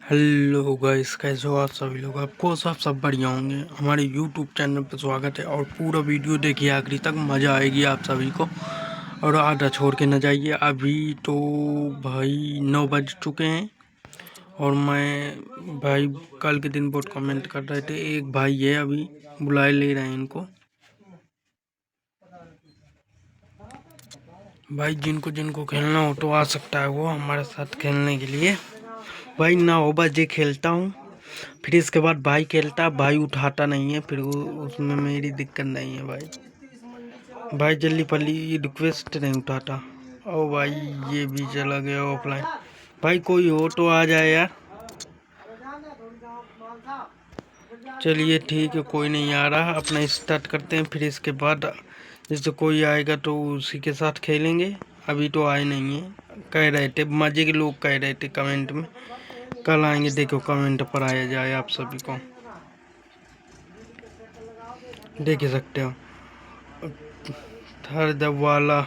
Hello guys, कैसे हो आप सभी लोग। आपको सब बढ़िया होंगे। हमारे यूट्यूब चैनल पर स्वागत है और पूरा वीडियो देखिए आखिरी तक, मज़ा आएगी आप सभी को। और आधा छोड़ के न जाइए। अभी तो भाई 9 बज चुके हैं और मैं भाई कल के दिन बहुत कमेंट कर रहे थे। एक भाई है अभी बुलाए ले रहे हैं इनको। भाई जिनको जिनको खेलना हो तो आ सकता है वो हमारे साथ खेलने के लिए। भाई 9 बजे खेलता हूँ, फिर इसके बाद भाई खेलता है। भाई उठाता नहीं है, फिर वो उसमें मेरी दिक्कत नहीं है। भाई जल्दी पल्ली रिक्वेस्ट नहीं उठाता। ओ भाई ये भी चला गया ऑफलाइन। भाई कोई हो तो आ जाए यार। चलिए ठीक है, कोई नहीं आ रहा, अपना स्टार्ट करते हैं। फिर इसके बाद जैसे कोई आएगा तो उसी के साथ खेलेंगे। अभी तो आए नहीं है, कह रहे थे मजे के लोग, कह रहे थे कमेंट में कल आएंगे। देखो कमेंट पर आया जाए, आप सभी को देख ही सकते हो। थर्ड वाला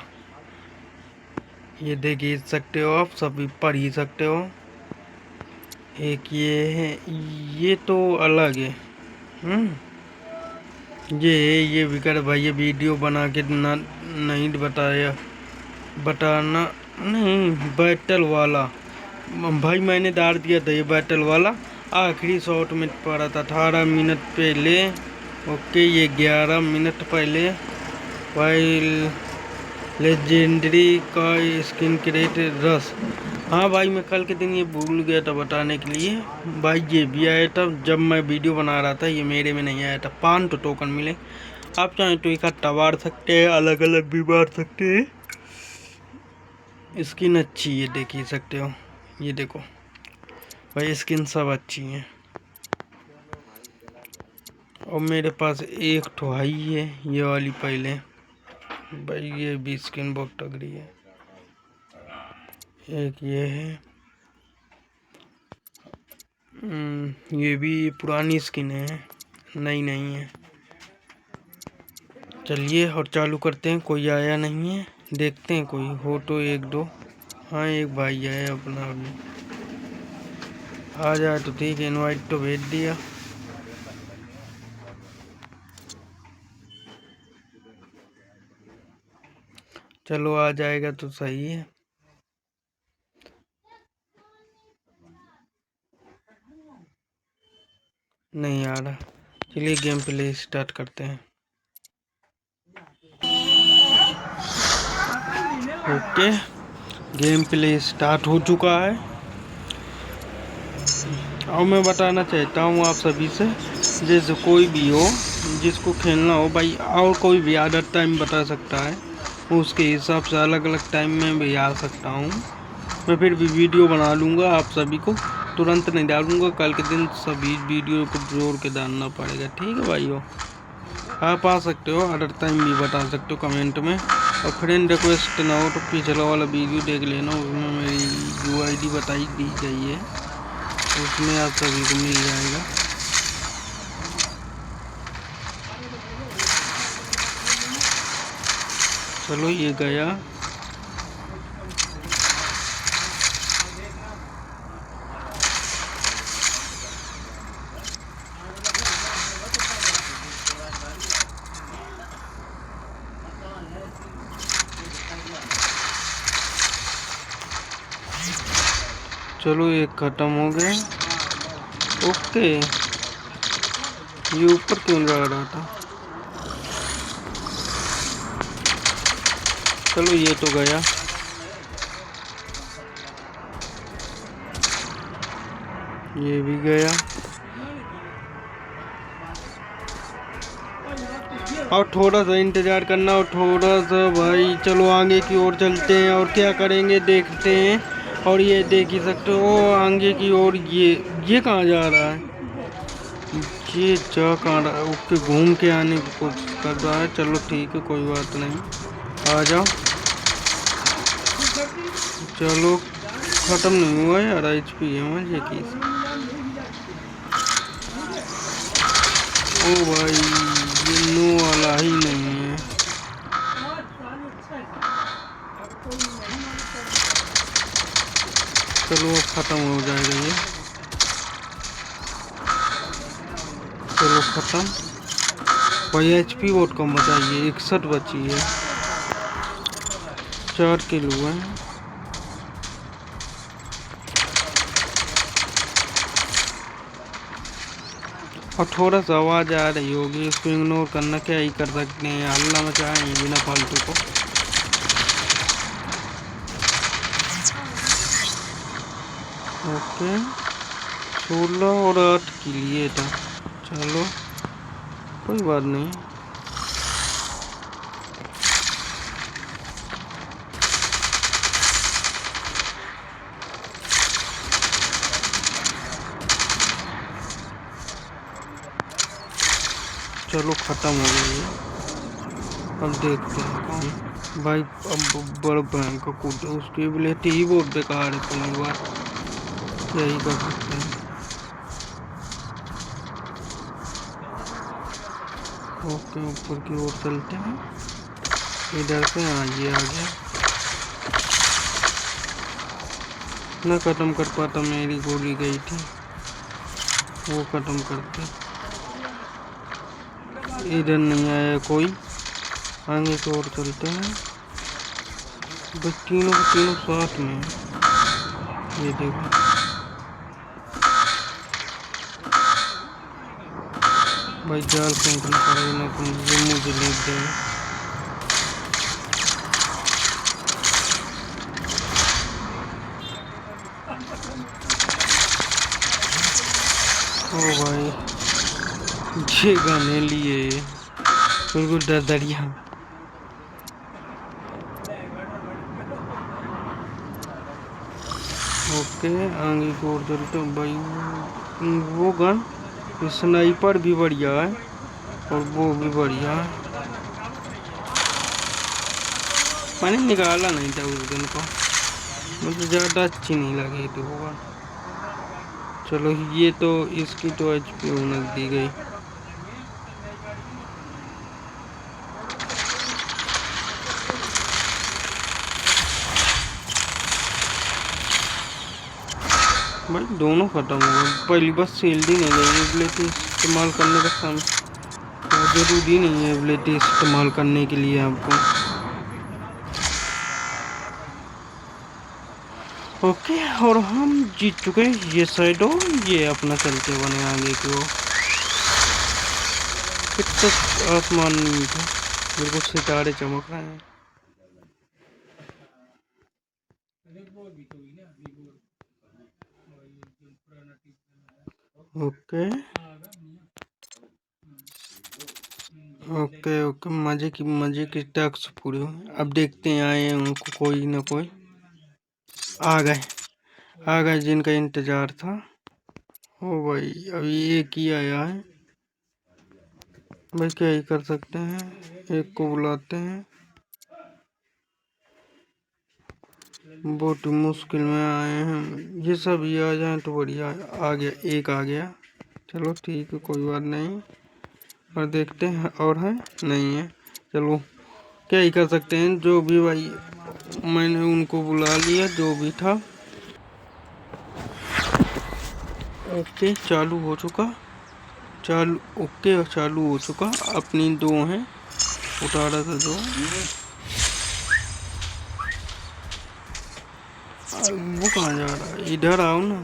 ये देख ही सकते हो, आप सभी पढ़ ही सकते हो। एक ये है, ये तो अलग है। ये विकर भाई ये वीडियो बना के ना नहीं बताना नहीं। बैटल वाला भाई मैंने डाल दिया था, ये बैटल वाला आखिरी शॉट में पड़ा था 18 मिनट पहले। ओके ये 11 मिनट पहले भाई लेजेंडरी का स्किन क्रेट रस। हाँ भाई मैं कल के दिन ये भूल गया था बताने के लिए। भाई ये भी आया था जब मैं वीडियो बना रहा था, ये मेरे में नहीं आया था। 5 टोकन मिले, आप चाहें तो इकट्ठा बांट सकते हैं, अलग अलग भी बांट सकते हैं। स्किन अच्छी है, देख ही सकते हो। ये देखो भाई स्किन सब अच्छी है। और मेरे पास एक तो है ही है ये वाली पहले। भाई ये भी स्किन बहुत तगड़ी है। एक ये है, ये भी पुरानी स्किन है, नई नहीं है। चलिए और चालू करते हैं। कोई आया नहीं है, देखते हैं कोई हो तो एक दो। हाँ एक भाई है अपना, अभी आ जाए तो ठीक है, इनवाइट तो भेज दिया। चलो आ जाएगा तो सही है। नहीं आ रहा, चलिए गेम प्ले स्टार्ट करते हैं। ओके गेम प्ले स्टार्ट हो चुका है। और मैं बताना चाहता हूँ आप सभी से, जैसे कोई भी हो जिसको खेलना हो भाई, और कोई भी अदर टाइम बता सकता है, उसके हिसाब से अलग अलग टाइम में भी आ सकता हूँ। मैं फिर भी वीडियो बना लूँगा, आप सभी को तुरंत नहीं डालूँगा। कल के दिन सभी वीडियो को जोड़ के डालना पड़ेगा, ठीक है भाई हो। आप आ सकते हो, अदर टाइम भी बता सकते हो कमेंट में। और फ्रेंड रिक्वेस्ट ना हो तो पिछला वाला वीडियो देख लेना, उसमें मेरी UID बताई दी गई है, उसमें आप सभी को मिल जाएगा। चलो ये गया। चलो ये खत्म हो गया। ओके ये ऊपर क्यों जा रहा था। चलो ये तो गया। ये भी गया। और थोड़ा सा इंतजार करना, और थोड़ा सा भाई। चलो आगे की ओर चलते हैं और क्या करेंगे देखते हैं। और ये देख ही सकते हो आगे की ओर, ये कहाँ जा रहा है, ये जा कहाँ रहा है। ओके घूम के आने की कोशिश कर रहा है। चलो ठीक है कोई बात नहीं, आ जाओ। चलो खत्म नहीं हुआ यार, HP है मजे की। ओ भाई ये नो वाला ही नहीं है। चलो अब खत्म हो जाएगा ये। खत्म भाई। HP बहुत कम बताइए, 61 बची है। 4 किलो है। और थोड़ा सा आवाज आ रही होगी, उसको इग्नोर करना, क्या ही कर सकते हैं, हल्ला मचाएं बिना फालतू को। ओके 16 और 8 के लिए था। चलो कोई बात नहीं। चलो खत्म हो गई है। अब देखते हैं कौन भाई। अब बड़ बहन का कूद, उसकी एबिलिटी ही बहुत बेकार है, पहली बार क्या ही कर सकते हैं। ओके ऊपर की ओर चलते हैं, इधर से। हाँ ये आ गया ना, खत्म कर पाता, मेरी गोली गई थी, वो खत्म करते। इधर नहीं आया कोई, आगे की ओर चलते हैं। बस तीनों के तीनों साथ में हैं। ये देखो भाई, जाल फेंकना पड़ेगा ना, तुम मुझे ले दे। ओ भाई ये गाने लिए बिल्कुल डरिया। ओके आगे की ओर चलते हैं भाई। वो गन स्नाइपर भी बढ़िया है और वो भी बढ़िया है। मैंने निकाला नहीं था उस गन को, मुझे ज़्यादा अच्छी नहीं लगी थी वो गन। चलो ये तो इसकी तो HP होने दी गई। भाई दोनों खत्म हो गए। पहली बस सेल्डी नहीं गई, एबिलिटी इस्तेमाल करने का समय जरूरी नहीं है एबिलिटी इस्तेमाल करने के लिए आपको। ओके और हम जीत चुके हैं ये साइड, और ये अपना चलते बने आगे की ओर। कितना आसमान में था, बिल्कुल सितारे चमक रहे हैं। ओके ओके ओके मजे की टास्क पूरे हुए। अब देखते हैं आए हैं उनको कोई ना कोई आ गए जिनका इंतजार था। ओ भाई अभी एक ही आया है भाई, क्या ही कर सकते हैं, एक को बुलाते हैं। बहुत मुश्किल में आए हैं, ये सब ये आ जाए तो बढ़िया है। आ गया, एक आ गया, चलो ठीक है कोई बात नहीं। और देखते हैं और है नहीं है, चलो क्या ही कर सकते हैं। जो भी भाई मैंने उनको बुला लिया, जो भी था। ओके चालू हो चुका, चालू ओके चालू हो चुका। अपनी 2 हैं, उठा रहा था 2। वो कहाँ जा रहा है, इधर आओ ना।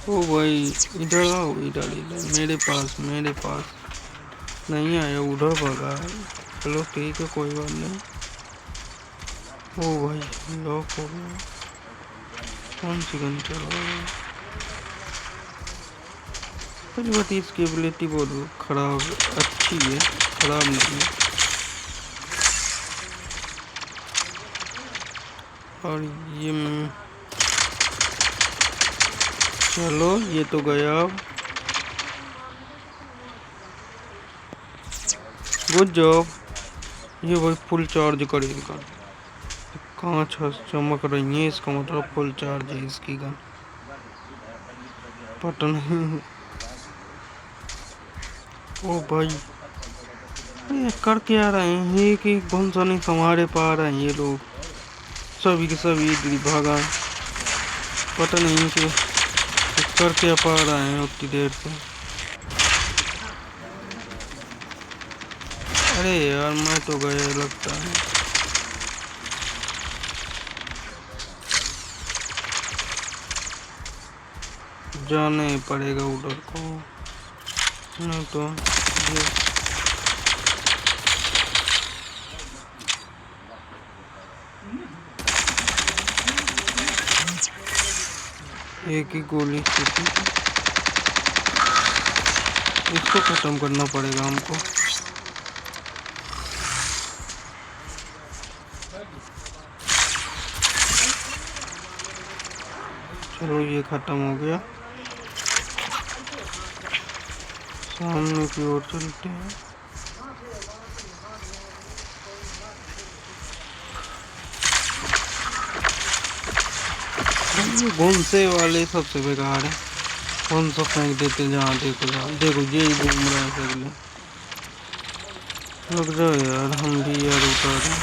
ओ भाई इधर आओ, इधर इधर मेरे पास नहीं आया, उधर भागा है। चलो ठीक है कोई बात नहीं। ओ भाई लॉक हो गया, कौन सी गन चल रहा है। कुछ बात इसकी एबिलिटी बहुत खराब, अच्छी है, खराब नहीं है। और ये चलो ये तो गया। अब गुड जॉब। ये भाई फुल चार्ज करेगा, कांच चमक रही है, इसका मतलब फुल चार्ज है इसकी गन। पता नहीं। ओ भाई ये कर क्या रहे हैं, एक एक गन सा नहीं संभाले पा रहे हैं ये लोग, सभी के सभी इधर भागा। पता नहीं कि कर क्या पा रहे हैं उतनी देर से। अरे यार मैं तो गया लगता है। जाना ही पड़ेगा उधर को, नहीं तो एक ही गोली थी, इसको खत्म करना पड़ेगा हमको। चलो ये खत्म हो गया, सामने की ओर चलते हैं। घुमसे वाले सबसे बेकार है, कौन सा फेंक देते जहाँ देखो जहाँ देखो, यही घूम रहा है सगले। रुक जाओ यार, हम भी यार उतारे।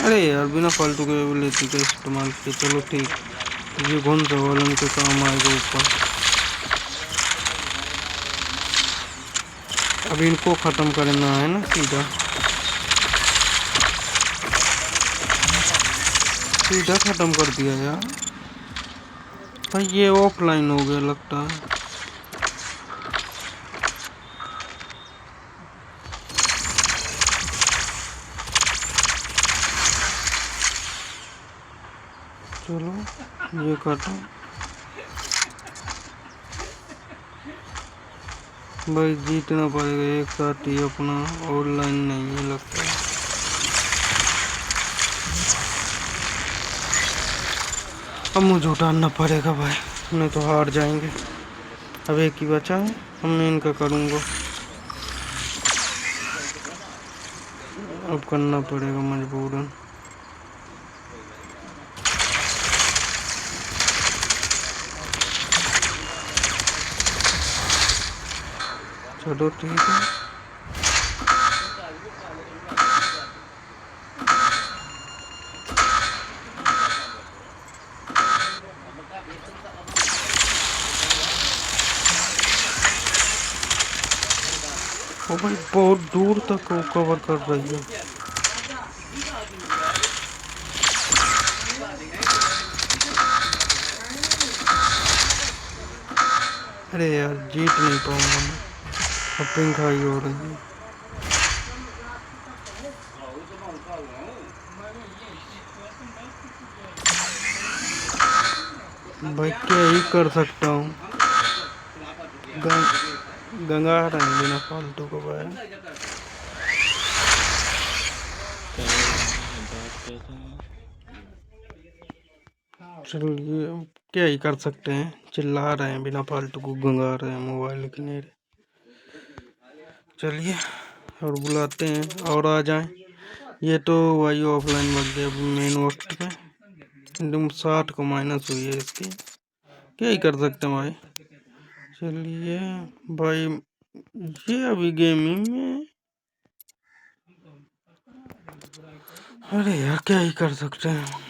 अरे यार बिना फालतू के एबिलिटी का इस्तेमाल किया। चलो ठीक, ये कौन सा वालन के काम आएगा ऊपर। अब इनको खत्म करना है ना, सीधा सीधा खत्म कर दिया यार। भाई ये ऑफलाइन हो गया लगता है। चलो ये खत्म। भाई जीतना पड़ेगा एक साथ ही अपना, ऑनलाइन नहीं है लगता है। अब मुझे उठाना पड़ेगा भाई, नहीं तो हार जाएंगे। अब एक ही बचा है, अब मैं इनका करूँगा। अब करना पड़ेगा मजबूरन। चलो ठीक है। ओ भाई बहुत दूर तक वो कवर कर रही है। अरे यार जीत नहीं पाऊंगा मैं, अब पिंक हाई हो रही है। भाई क्या ही कर सकता हूँ, गंगा रहे बिना फालतू को भाई। चलिए क्या ही कर सकते हैं, चिल्ला रहे हैं बिना फालतू को, गंगा रहे हैं मोबाइल के नेड़े। चलिए और बुलाते हैं और आ जाएं। ये तो भाई ऑफलाइन बच गया मेन वक्त पे, एकदम 60 को माइनस हुई है इसकी, क्या ही कर सकते हैं भाई। चलिए भाई ये अभी गेमिंग में, अरे यार क्या ही कर सकते हैं।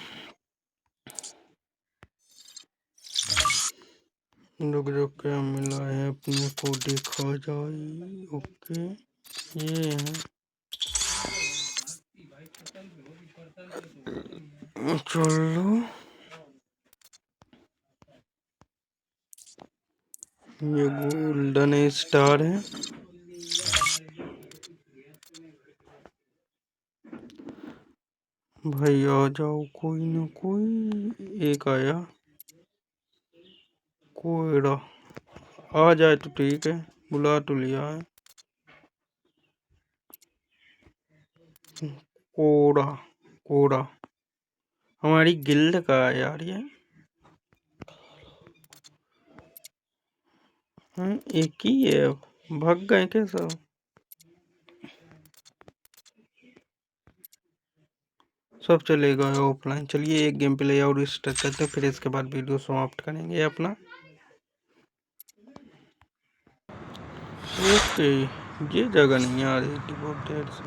रुक रुक क्या मिला है अपने को देखा जाए। ओके ये है, चलो ये गोल्डन स्टार है। भाई आ जाओ कोई ना कोई, एक आया कोयड़ा, आ जाए तो ठीक है, बुला तो लिया है। कोड़ा कोड़ा हमारी गिल्ड का है यार ये। एक ही है, भाग गए क्या सब। सब चलेगा ऑफलाइन। चलिए एक गेम प्ले और स्टार्ट करते हैं, फिर इसके बाद वीडियो समाप्त करेंगे अपना। ओके ये जगह नहीं आ रही थी बहुत देर से।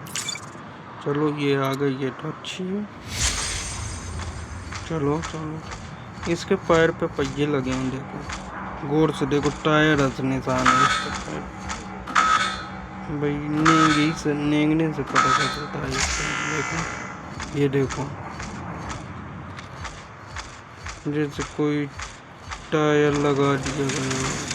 चलो ये आ गई, ये तो अच्छी है। चलो चलो इसके पैर पे पहिए लगे हैं, देखो गौर से देखो, टायर निशान है इसके पैर। भाई नेंगने से पता चलता है इसका। देखो ये देखो, जैसे कोई टायर लगा दिया गया।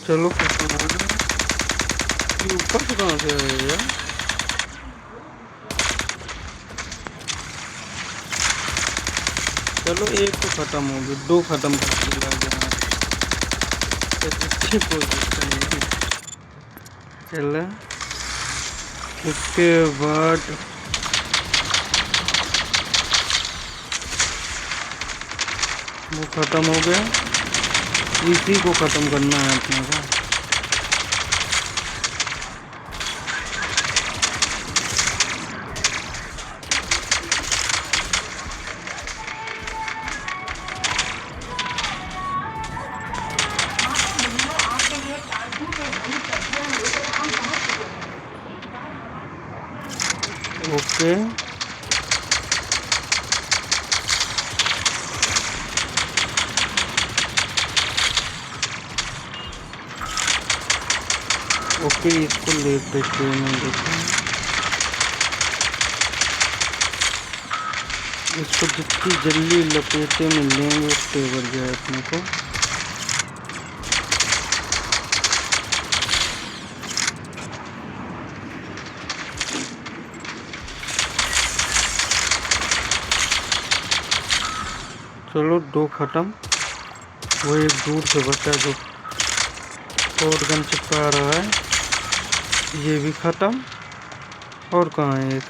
चलो खत्म हो गया। ये ऊपर से कहाँ से आया यार? चलो एक तो खत्म हो गया, दो खत्म कर दिया कोई दिक्कत नहीं। चलो उसके बाद वो खत्म हो गया, इसी को खत्म करना है अपने को। ओके ओके, इसको लेते हैं। देखो इसको जितनी जल्दी लपेटे में लेंगे उतने बढ़ जाए अपने को। चलो दो खत्म, वो एक दूर से बचा जो शॉटगन चिपका रहा है, ये भी खत्म। और कहाँ है एक?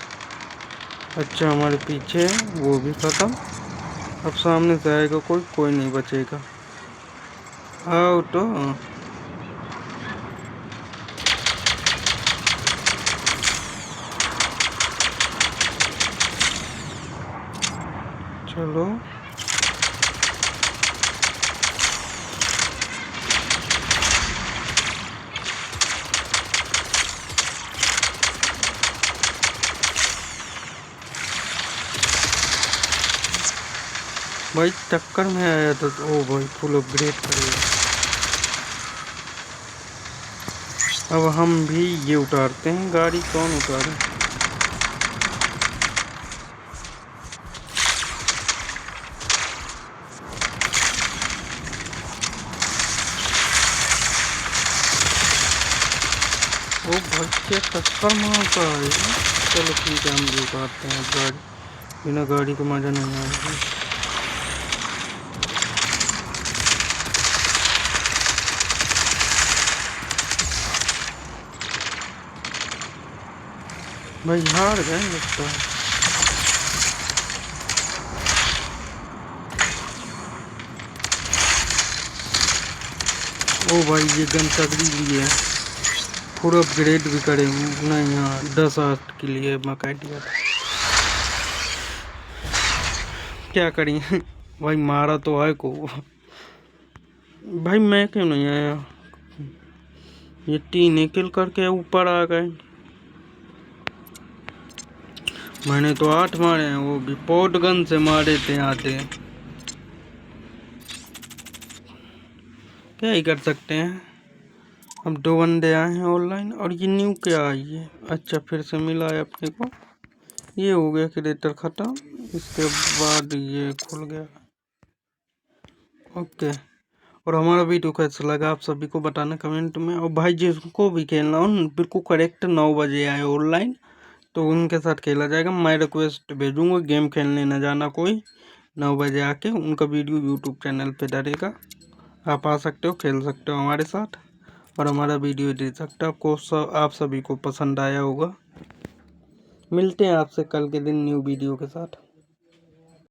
अच्छा हमारे पीछे है, वो भी खत्म। अब सामने से आएगा कोई नहीं बचेगा। आओ तो चलो भाई टक्कर में आया था। ओ भाई फुल अपग्रेड करेगा। अब हम भी ये उतारते हैं गाड़ी। कौन उतारे? ओ भाई क्या टक्कर मारता है। चलो ठीक है, हम भी उतारते हैं गाड़ी। बिना गाड़ी को मजा नहीं आएगा। भाई हार गए लगता है। ओ भाई ये गन तगड़ी ली है, पूरा अपग्रेड भी करे। नहीं यहाँ 10-8 के लिए मका दिया था। क्या करिए भाई, मारा तो है को। भाई मैं क्यों नहीं आया? ये 3 किल करके ऊपर आ गए। मैंने तो 8 मारे हैं, वो भी पॉट गन से मारे थे आते। क्या ही कर सकते हैं। अब 2 बंदे आए हैं ऑनलाइन। और ये न्यू क्या आई है? अच्छा फिर से मिला है अपने को। ये हो गया क्रिएटर खत्म। इसके बाद ये खुल गया। ओके, और हमारा वीडियो कैसा लगा आप सभी को बताना कमेंट में। और भाई जिसको भी खेलना हो बिल्कुल करेक्ट 9 बजे आए ऑनलाइन, तो उनके साथ खेला जाएगा। मैं रिक्वेस्ट भेजूंगा, गेम खेलने न जाना कोई। 9 बजे आके उनका वीडियो यूट्यूब चैनल पे डालेगा। आप आ सकते हो, खेल सकते हो हमारे साथ और हमारा वीडियो देख सकते हो। आपको आप सभी को पसंद आया होगा। मिलते हैं आपसे कल के दिन न्यू वीडियो के साथ।